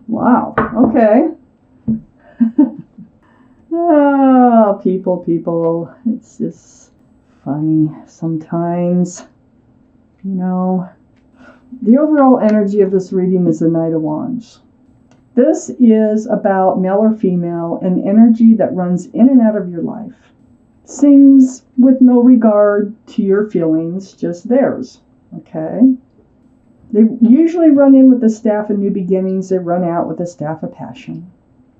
Wow. Okay. Oh, people. It's just funny sometimes. You know, the overall energy of this reading is the Knight of Wands. This is about male or female, an energy that runs in and out of your life. Seems with no regard to your feelings, just theirs. Okay? They usually run in with the staff of new beginnings. They run out with the staff of passion.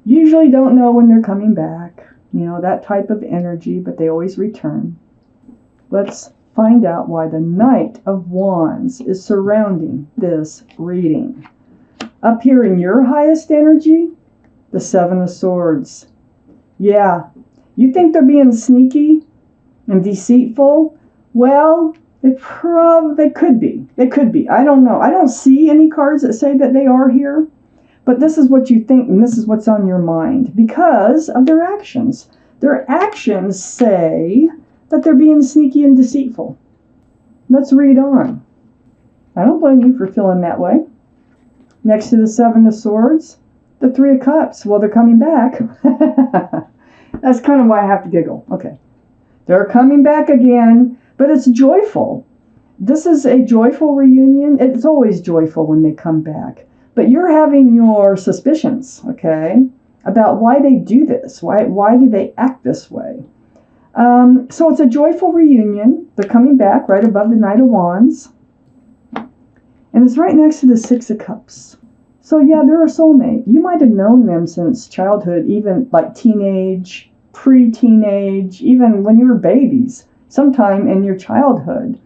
Usually don't know when they're coming back. You know, that type of energy, but they always return. Let's find out why the Knight of Wands is surrounding this reading. Up here in your highest energy, the Seven of Swords. Yeah, you think they're being sneaky and deceitful? Well, they could be. They could be. I don't know. I don't see any cards that say that they are here. But this is what you think, and this is what's on your mind because of their actions. Their actions say that they're being sneaky and deceitful. Let's read on. I don't blame you for feeling that way. Next to the Seven of Swords, the Three of Cups. Well, they're coming back. That's kind of why I have to giggle. Okay. They're coming back again, but it's joyful. This is a joyful reunion. It's always joyful when they come back. But you're having your suspicions, okay, about why they do this. Why do they act this way? So it's a joyful reunion. They're coming back right above the Knight of Wands. And it's right next to the Six of Cups. So yeah, they're a soulmate. You might have known them since childhood, even like teenage, pre-teenage, even when you were babies, sometime in your childhood.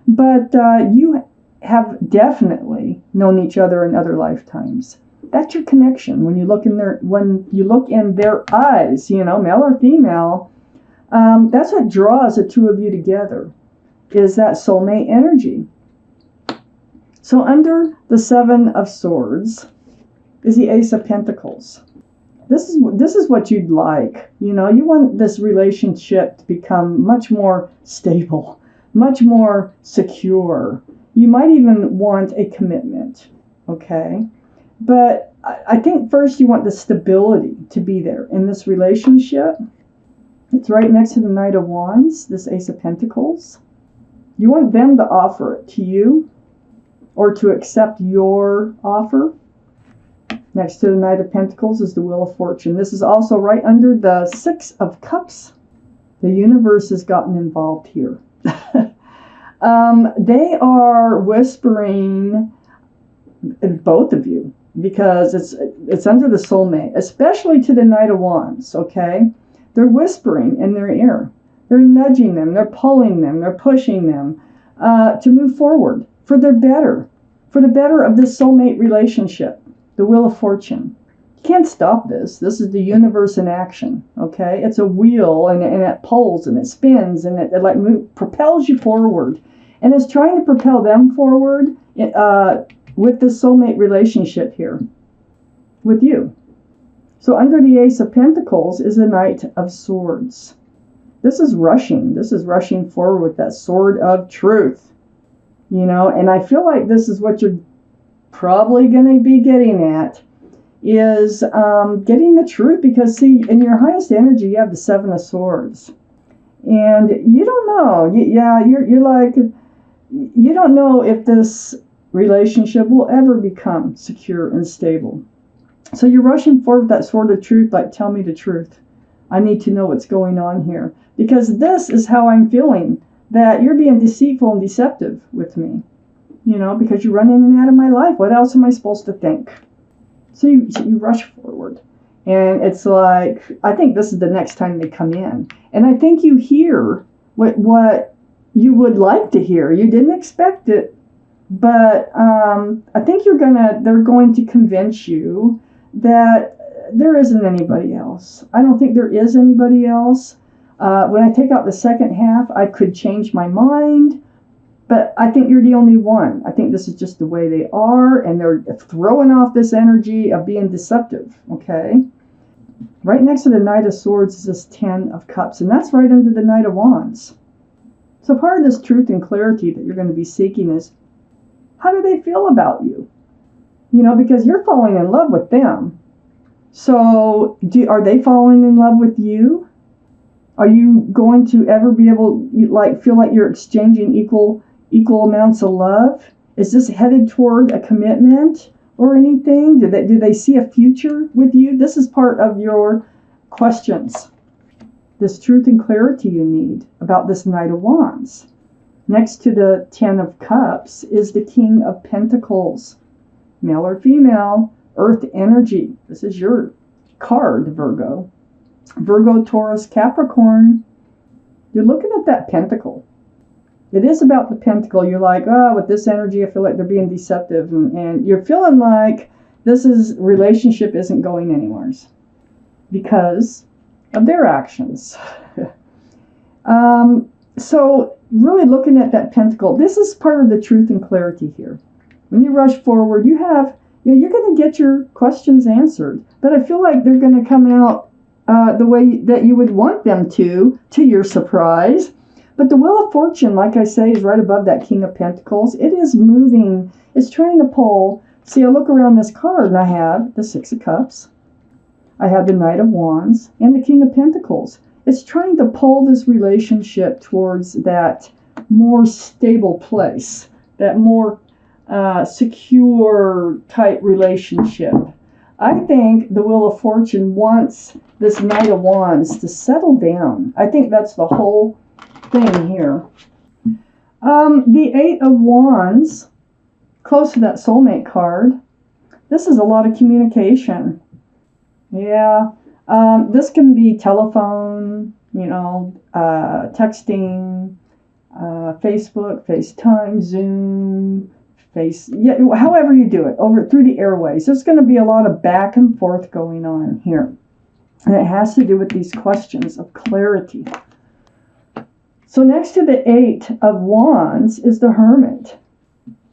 But you have definitely known each other in other lifetimes. That's your connection. When you look in their eyes, you know, male or female, that's what draws the two of you together, is that soulmate energy. So under the Seven of Swords is the Ace of Pentacles. This is what you'd like. You know, you want this relationship to become much more stable, much more secure. You might even want a commitment, okay? But I think first you want the stability to be there in this relationship. It's right next to the Knight of Wands, this Ace of Pentacles. You want them to offer it to you or to accept your offer. Next to the Knight of Pentacles is the Wheel of Fortune. This is also right under the Six of Cups. The universe has gotten involved here. They are whispering, both of you, because it's under the soulmate, especially to the Knight of Wands, okay? They're whispering in their ear. They're nudging them, they're pulling them, they're pushing them to move forward for the better of this soulmate relationship, the Wheel of Fortune. You can't stop this. This is the universe in action, okay? It's a wheel, and it pulls, and it spins, and it like propels you forward. And it's trying to propel them forward with this soulmate relationship here with you. So under the Ace of Pentacles is the Knight of Swords. This is rushing. This is rushing forward with that sword of truth. You know, and I feel like this is what you're probably going to be getting at, is getting the truth. Because, see, in your highest energy, you have the Seven of Swords. And you don't know. You're like, you don't know if this relationship will ever become secure and stable. So you're rushing forward with that sword of truth, like, tell me the truth. I need to know what's going on here. Because this is how I'm feeling, that you're being deceitful and deceptive with me. You know, because you run in and out of my life. What else am I supposed to think? So you rush forward. And it's like, I think this is the next time they come in. And I think you hear what you would like to hear. You didn't expect it. But I think they're going to convince you that there isn't anybody else. I don't think there is anybody else. When I take out the second half, I could change my mind. But I think you're the only one. I think this is just the way they are, and they're throwing off this energy of being deceptive, okay? Right next to the Knight of Swords is this Ten of Cups, and that's right under the Knight of Wands. So part of this truth and clarity that you're going to be seeking is, how do they feel about you? because you're falling in love with them. So are they falling in love with you? Are you going to ever be able, feel like you're exchanging equal amounts of love? Is this headed toward a commitment or anything? Do they see a future with you? This is part of your questions. This truth and clarity you need about this Knight of Wands. Next to the Ten of Cups is the King of Pentacles. Male or female, earth energy. This is your card, Virgo. Virgo, Taurus, Capricorn. You're looking at that pentacle. It is about the pentacle. You're like, with this energy, I feel like they're being deceptive. And you're feeling like relationship isn't going anywhere because of their actions. So really looking at that pentacle, this is part of the truth and clarity here. When you rush forward, you're going to get your questions answered. But I feel like they're going to come out the way that you would want them to your surprise. But the Wheel of Fortune, like I say, is right above that King of Pentacles. It is moving. It's trying to pull. See, I look around this card and I have the Six of Cups. I have the Knight of Wands and the King of Pentacles. It's trying to pull this relationship towards that more stable place, that more secure type relationship. I think the Wheel of Fortune wants this Knight of Wands to settle down. I think that's the whole thing here. The Eight of Wands, close to that soulmate card. This is a lot of communication. Yeah. This can be telephone, texting, Facebook, FaceTime, Zoom, however you do it, through the airways. There's going to be a lot of back and forth going on here. And it has to do with these questions of clarity. So next to the Eight of Wands is the Hermit.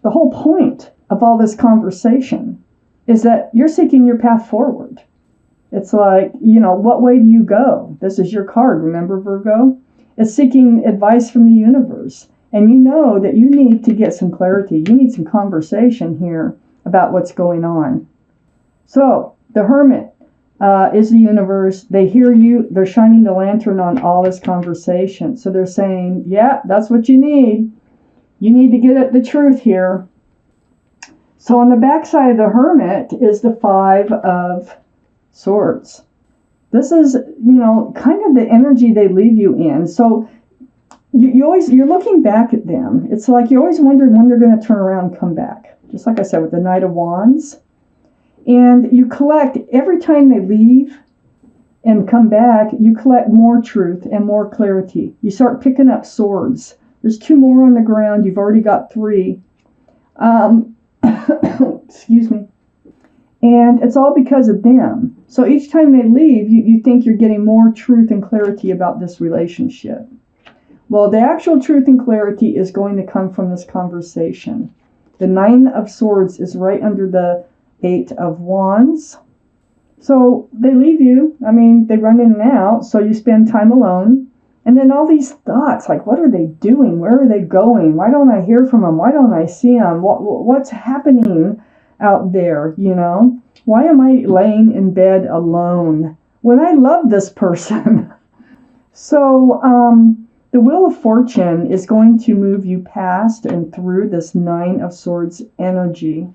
The whole point of all this conversation is that you're seeking your path forward. It's like, what way do you go? This is your card, remember, Virgo? It's seeking advice from the universe. And you know that you need to get some clarity. You need some conversation here about what's going on. So the Hermit is the universe. They hear you. They're shining the lantern on all this conversation. So they're saying, yeah, that's what you need. You need to get at the truth here. So on the backside of the Hermit is the Five of Swords. This is, kind of the energy they leave you in. So you're looking back at them. It's like you're always wondering when they're going to turn around and come back. Just like I said with the Knight of Wands. And you collect, every time they leave and come back, you collect more truth and more clarity. You start picking up swords. There's 2 more on the ground. You've already got 3. Excuse me. And it's all because of them. So each time they leave, you think you're getting more truth and clarity about this relationship. Well, the actual truth and clarity is going to come from this conversation. The Nine of Swords is right under the Eight of Wands. So they leave you. I mean, they run in and out. So you spend time alone. And then all these thoughts, like, what are they doing? Where are they going? Why don't I hear from them? Why don't I see them? What's happening out there, Why am I laying in bed alone when I love this person? So the Wheel of Fortune is going to move you past and through this Nine of Swords energy.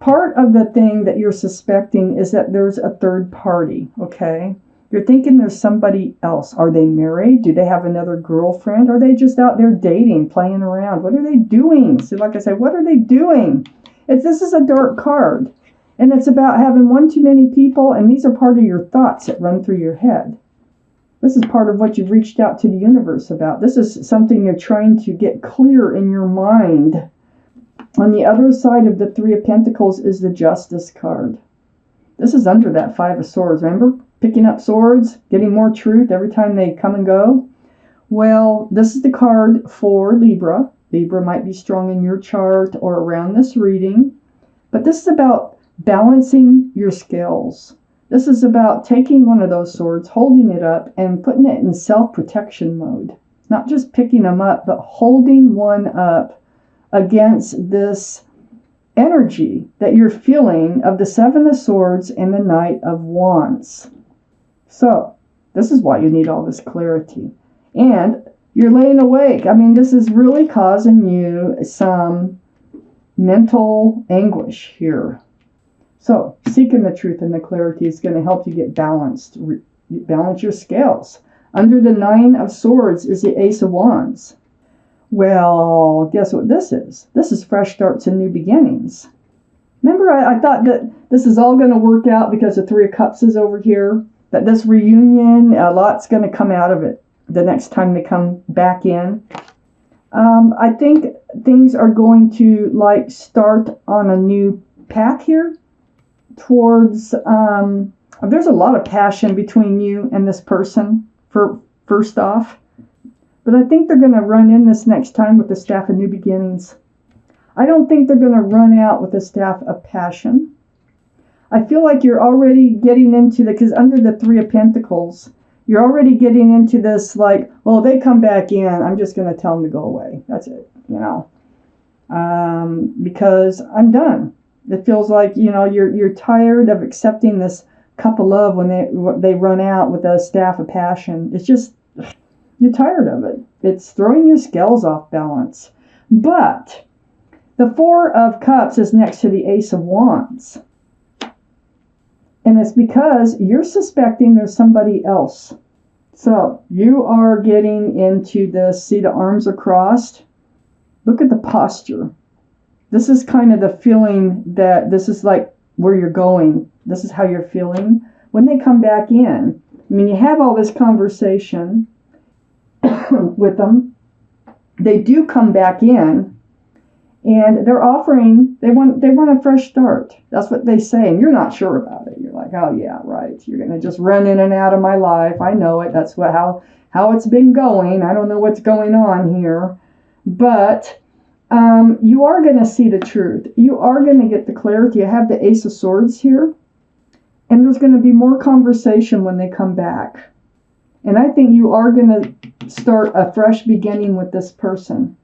Part of the thing that you're suspecting is that there's a third party, okay? You're thinking there's somebody else. Are they married? Do they have another girlfriend? Are they just out there dating, playing around? What are they doing? So like I said, what are they doing? This is a dark card. And it's about having one too many people, and these are part of your thoughts that run through your head. This is part of what you've reached out to the universe about. This is something you're trying to get clear in your mind. On the other side of the Three of Pentacles is the Justice card. This is under that Five of Swords. Remember? Picking up swords, getting more truth every time they come and go. Well, this is the card for Libra. Libra might be strong in your chart or around this reading. But this is about balancing your scales. This is about taking one of those swords, holding it up, and putting it in self-protection mode. Not just picking them up, but holding one up against this energy that you're feeling of the Seven of Swords and the Knight of Wands. So, this is why you need all this clarity. And you're laying awake. I mean, this is really causing you some mental anguish here. So, seeking the truth and the clarity is going to help you get balanced. Balance your scales. Under the Nine of Swords is the Ace of Wands. Well, guess what this is? This is fresh starts and new beginnings. Remember, I thought that this is all going to work out because the Three of Cups is over here. That this reunion, a lot's going to come out of it the next time they come back in. I think things are going to like start on a new path here towards, there's a lot of passion between you and this person, for first off. But I think they're going to run in this next time with the Staff of New Beginnings. I don't think they're going to run out with the Staff of Passion. I feel like you're already getting into because under the Three of Pentacles, you're already getting into this like, well, they come back in, I'm just going to tell them to go away. That's it, you know. Because I'm done. It feels like, you know, you're tired of accepting this cup of love when they run out with the Staff of Passion. It's just, you're tired of it. It's throwing your scales off balance. But the Four of Cups is next to the Ace of Wands. And it's because you're suspecting there's somebody else. So you are getting into this, see the arms are crossed? Look at the posture. This is kind of the feeling that this is like where you're going. This is how you're feeling. When they come back in, I mean, you have all this conversation with them. They do come back in, and they're offering, they want a fresh start. That's what they say, and you're not sure about it. You're like, oh yeah, right. You're gonna just run in and out of my life. I know it. That's how it's been going. I don't know what's going on here, but you are going to see the truth. You are going to get the clarity. I have the Ace of Swords here, and there's going to be more conversation when they come back. And I think you are going to start a fresh beginning with this person.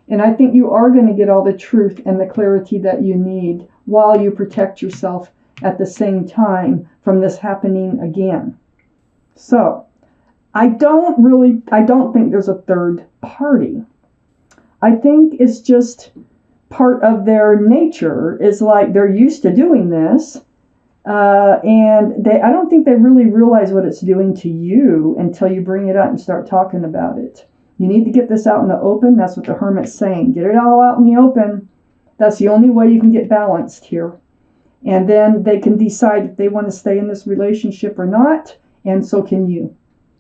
And I think you are going to get all the truth and the clarity that you need while you protect yourself at the same time from this happening again. So, I don't think there's a third party. I think it's just part of their nature is like they're used to doing this. And I don't think they really realize what it's doing to you until you bring it up and start talking about it. You need to get this out in the open. That's what the Hermit's saying. Get it all out in the open. That's the only way you can get balanced here. And then they can decide if they want to stay in this relationship or not, and so can you.